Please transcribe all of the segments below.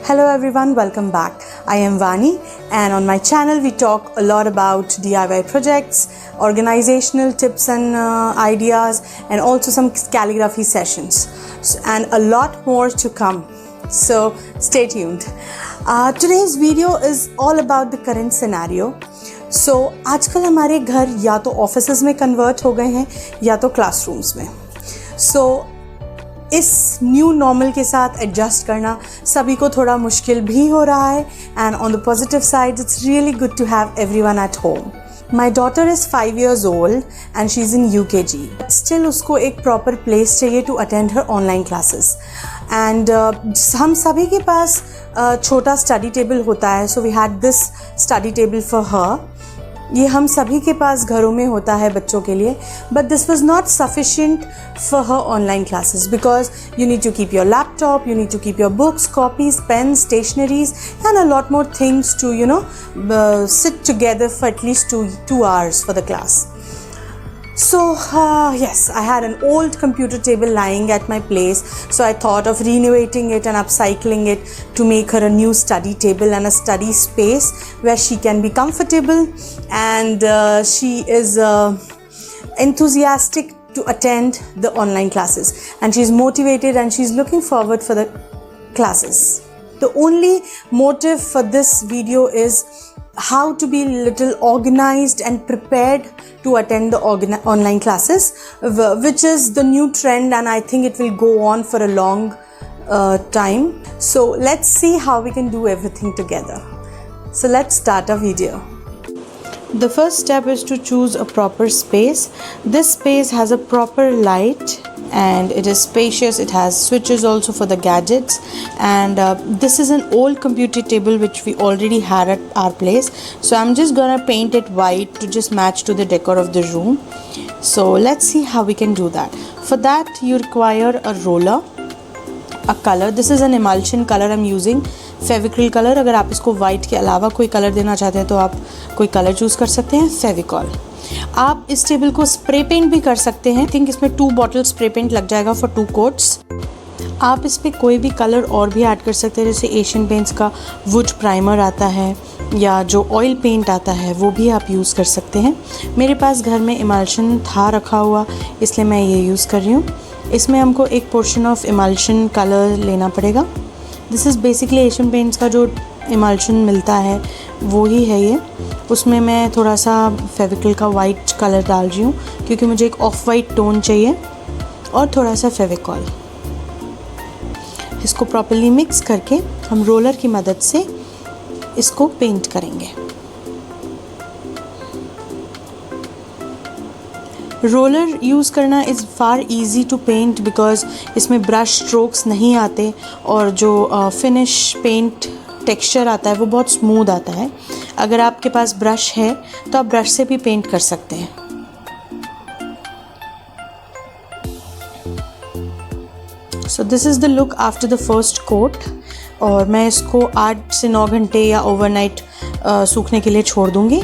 Hello everyone, welcome back. I am Vani and on my channel we talk a lot about DIY projects, organizational tips and ideas, and also some calligraphy sessions and a lot more to come. So stay tuned. Today's video is all about the current scenario. So आजकल हमारे घर या तो offices में convert हो गए हैं या तो क्लासरूम्स में. So इस न्यू नॉर्मल के साथ एडजस्ट करना सभी को थोड़ा मुश्किल भी हो रहा है. And on the positive side it's really good to have everyone at home. My daughter is 5 years old and she is in UKG. Still उसको एक प्रॉपर प्लेस चाहिए to attend her online classes. And हम सभी के पास छोटा study table होता है. So we had this study table for her. ये हम सभी के पास घरों में होता है बच्चों के लिए. But this was not sufficient for her online classes because you need to keep your laptop, you need to keep your books, copies, pen, stationeries and a lot more things to sit together for at least 2 hours for the class. So yes, I had an old computer table lying at my place, so I thought of renovating it and upcycling it to make her a new study table and a study space where she can be comfortable and she is enthusiastic to attend the online classes and she's motivated and she's looking forward for the classes. The only motive for this video is how to be little organized and prepared to attend the online classes, which is the new trend and I think it will go on for a long time. So let's see how we can do everything together. So let's start our video. The first step is to choose a proper space. This space has a proper light and it is spacious. It has switches also for the gadgets, and this is an old computer table which we already had at our place. So I'm just gonna paint it white to just match to the decor of the room. So let's see how we can do that. For that you require a roller, a color. This is an emulsion color I'm using, Fevicryl colour. अगर आप इसको white के अलावा कोई colour देना चाहते हैं तो आप कोई कलर चूज़ कर सकते हैं. फेविकॉल. आप इस टेबल को स्प्रे पेंट भी कर सकते हैं. आई थिंक इसमें 2 बॉटल स्प्रे पेंट लग जाएगा फॉर 2 कोट्स. आप इस पर कोई भी कलर और भी ऐड कर सकते हैं, जैसे एशियन पेंट्स का वुड प्राइमर आता है या जो ऑयल पेंट आता है वो भी आप यूज़ कर सकते हैं. मेरे पास घर में इमल्शन था रखा हुआ, इसलिए मैं ये यूज़ कर रही हूँ. इसमें हमको एक पोर्शन ऑफ इमल्शन कलर लेना पड़ेगा. This is basically Asian paints का जो इमल्शन मिलता है वो ही है ये. उसमें मैं थोड़ा सा फेविकल का वाइट कलर डाल रही हूँ क्योंकि मुझे एक ऑफ वाइट टोन चाहिए, और थोड़ा सा फेविकॉल. इसको प्रॉपर्ली मिक्स करके हम रोलर की मदद से इसको पेंट करेंगे. रोलर यूज़ करना is far easy to paint because इसमें ब्रश स्ट्रोक्स नहीं आते और जो फिनिश पेंट टेक्सचर आता है वो बहुत स्मूथ आता है. अगर आपके पास ब्रश है तो आप ब्रश से भी पेंट कर सकते हैं. So this is the look after the first coat. और मैं इसको 8 से 9 घंटे या ओवरनाइट सूखने के लिए छोड़ दूँगी.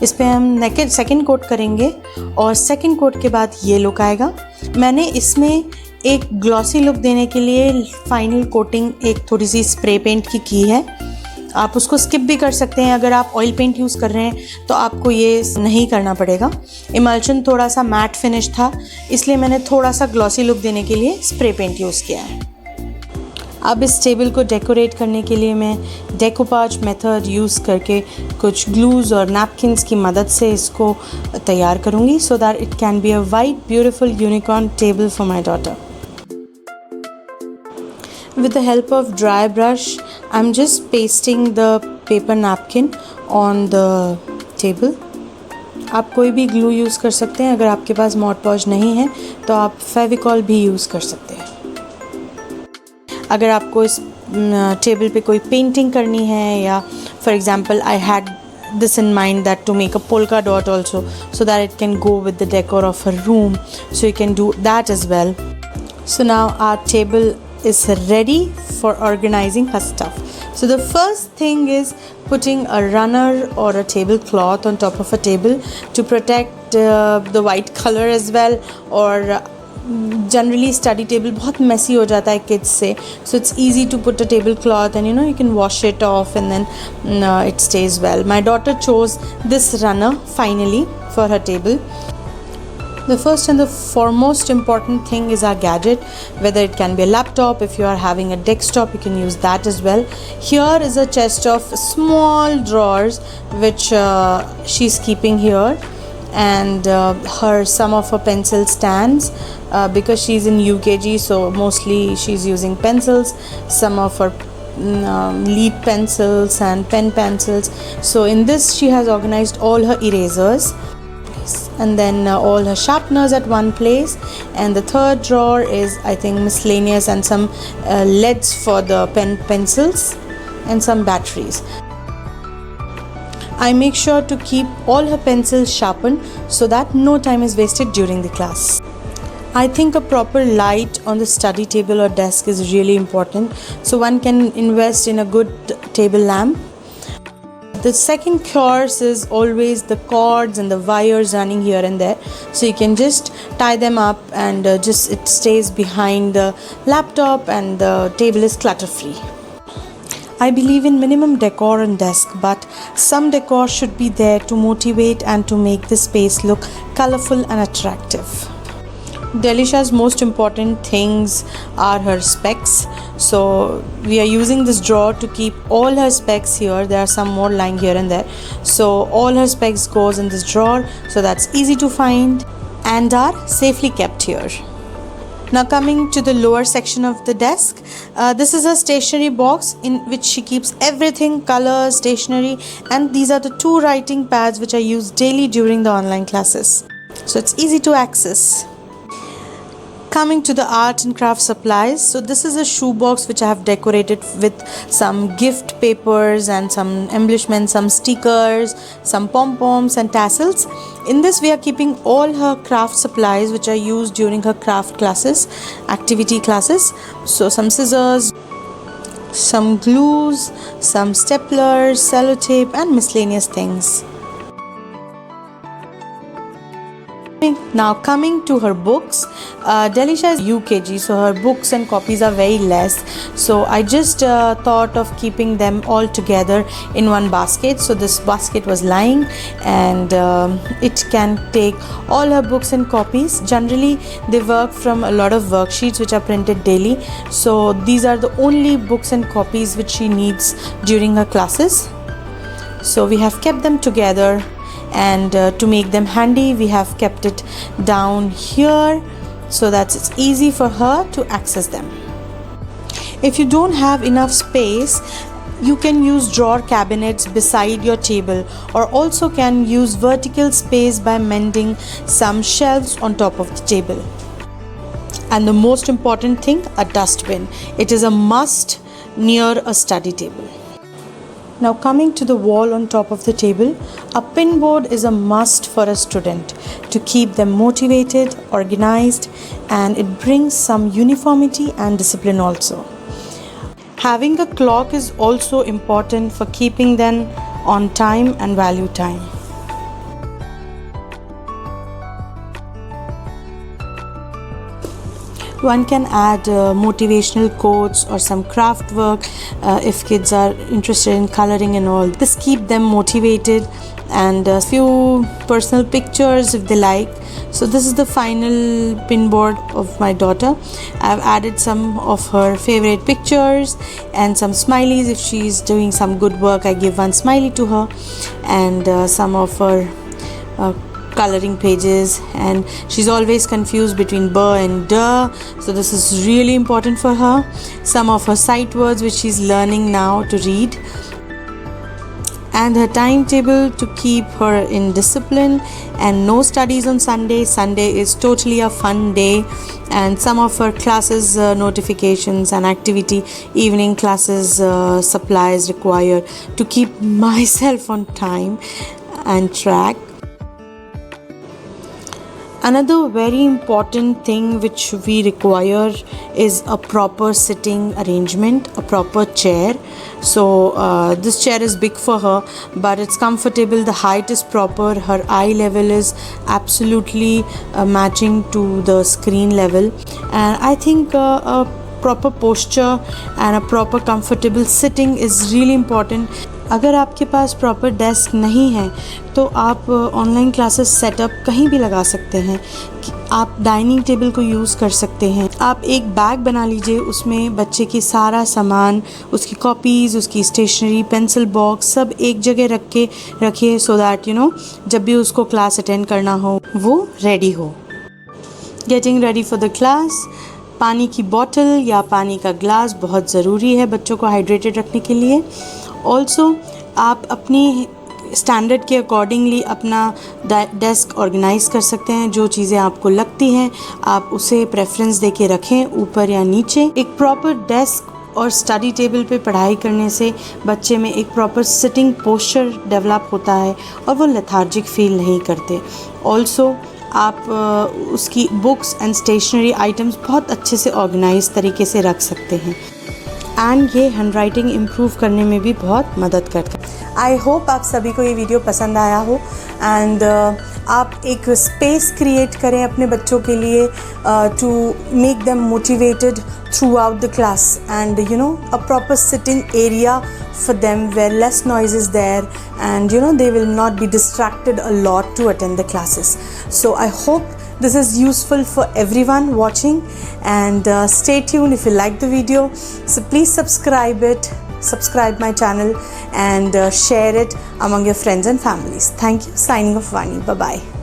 इस पर हम सेकंड कोट करेंगे और सेकंड कोट के बाद ये लुक आएगा. मैंने इसमें एक ग्लॉसी लुक देने के लिए फाइनल कोटिंग एक थोड़ी सी स्प्रे पेंट की है. आप उसको स्किप भी कर सकते हैं. अगर आप ऑयल पेंट यूज़ कर रहे हैं तो आपको ये नहीं करना पड़ेगा. इमल्शन थोड़ा सा मैट फिनिश था, इसलिए मैंने थोड़ा सा ग्लॉसी लुक देने के लिए स्प्रे पेंट यूज़ किया है. अब इस टेबल को डेकोरेट करने के लिए मैं डेकोपाज मेथड यूज़ करके कुछ ग्लूज़ और नैपकिन्स की मदद से इसको तैयार करूँगी so that it can be a white beautiful unicorn table for my daughter. With the help of dry brush, I'm just pasting the paper napkin on the table. आप कोई भी ग्लू यूज़ कर सकते हैं. अगर आपके पास मॉड पॉज नहीं है तो आप फेविकॉल भी यूज़ कर सकते हैं. अगर आपको इस टेबल पे कोई पेंटिंग करनी है या for example I had this in mind that to make a polka dot also so that it can go with the decor of a room, so you can do that as well. So now our table is ready for organizing her stuff. So the first thing is putting a runner or a tablecloth on top of a table to protect the white color as well, or generally study table बहुत messy हो जाता है kids से, so it's easy to put a tablecloth and you can wash it off and then it stays well. My daughter chose this runner finally for her table. The first and the foremost important thing is our gadget, whether it can be a laptop. If you are having a desktop, you can use that as well. Here is a chest of small drawers which she's keeping here, and some of her pencil stands, because she's in UKG, so mostly she's using pencils, some of her lead pencils and pen pencils. So in this she has organized all her erasers, and then all her sharpeners at one place, and the third drawer is, I think, miscellaneous and some leads for the pencils and some batteries. I make sure to keep all her pencils sharpened so that no time is wasted during the class. I think a proper light on the study table or desk is really important, so one can invest in a good table lamp. The second course is always the cords and the wires running here and there, so you can just tie them up and it stays behind the laptop and the table is clutter free. I believe in minimum decor on desk, but some decor should be there to motivate and to make the space look colorful and attractive. Delisha's most important things are her specs, so we are using this drawer to keep all her specs here. There are some more lying here and there, so all her specs goes in this drawer, so that's easy to find and are safely kept here. Now coming to the lower section of the desk, this is a stationery box in which she keeps everything, colors, stationery, and these are the 2 writing pads which I use daily during the online classes, so it's easy to access. Coming to the art and craft supplies, so this is a shoebox which I have decorated with some gift papers and some embellishments, some stickers, some pom-poms and tassels. In this we are keeping all her craft supplies which are used during her craft classes, activity classes. So some scissors, some glues, some staplers, sellotape and miscellaneous things. Now coming to her books, Delisha is UKG, so her books and copies are very less, so I just thought of keeping them all together in one basket. So this basket was lying, and it can take all her books and copies. Generally they work from a lot of worksheets which are printed daily, so these are the only books and copies which she needs during her classes. So we have kept them together, and to make them handy we have kept it down here so that it's easy for her to access them. If you don't have enough space, you can use drawer cabinets beside your table, or also can use vertical space by mending some shelves on top of the table. And the most important thing, a dustbin. It is a must near a study table. Now coming to the wall on top of the table, a pin board is a must for a student to keep them motivated, organized, and it brings some uniformity and discipline also. Having a clock is also important for keeping them on time and value time. One can add motivational quotes or some craft work if kids are interested in coloring and all. This keep them motivated, and a few personal pictures if they like. So this is the final pin board of my daughter. I've added some of her favorite pictures and some smileys. If she's doing some good work, I give one smiley to her, and some of her coloring pages, and she's always confused between b and d, so this is really important for her. Some of her sight words which she's learning now to read, and her timetable to keep her in discipline, and no studies on Sunday. Sunday is totally a fun day, and some of her classes notifications and activity evening classes supplies required to keep myself on time and track. Another very important thing which we require is a proper sitting arrangement, a proper chair. So this chair is big for her, but it's comfortable, the height is proper, her eye level is absolutely matching to the screen level, and I think a proper posture and a proper comfortable sitting is really important. अगर आपके पास proper desk नहीं है तो आप online classes setup कहीं भी लगा सकते हैं। आप डाइनिंग टेबल को यूज़ कर सकते हैं। आप एक बैग बना लीजिए, उसमें बच्चे की सारा सामान, उसकी कॉपीज़, उसकी स्टेशनरी, पेंसिल बॉक्स सब एक जगह रखिए सो दैट जब भी उसको क्लास अटेंड करना हो वो रेडी हो। Getting ready for the class, पानी की बॉटल या पानी का ग्लास बहुत ज़रूरी है बच्चों को हाइड्रेटेड रखने के लिए। ऑल्सो आप अपनी स्टैंडर्ड के अकॉर्डिंगली अपना डेस्क ऑर्गेनाइज़ कर सकते हैं। जो चीज़ें आपको लगती हैं आप उसे प्रेफरेंस दे के रखें, ऊपर या नीचे। एक प्रॉपर डेस्क और स्टडी टेबल पे पढ़ाई करने से बच्चे में एक प्रॉपर सिटिंग पोस्चर डेवलप होता है और वो लेथार्जिक फील नहीं करते। ऑल्सो आप उसकी बुक्स एंड स्टेशनरी आइटम्स बहुत अच्छे से ऑर्गेनाइज तरीके से रख सकते हैं, एंड ये हैंड राइटिंग इम्प्रूव करने में भी बहुत मदद करता है। आई होप आप सभी को ये वीडियो पसंद आया हो, एंड आप एक स्पेस क्रिएट करें अपने बच्चों के लिए to make them motivated throughout the class, and a proper sitting area for them where less noise is there, and they will not be distracted a lot to attend the classes. So I hope this is useful for everyone watching, and stay tuned if you like the video. So please subscribe my channel and share it among your friends and families. Thank you. Signing off, Vani. Bye bye.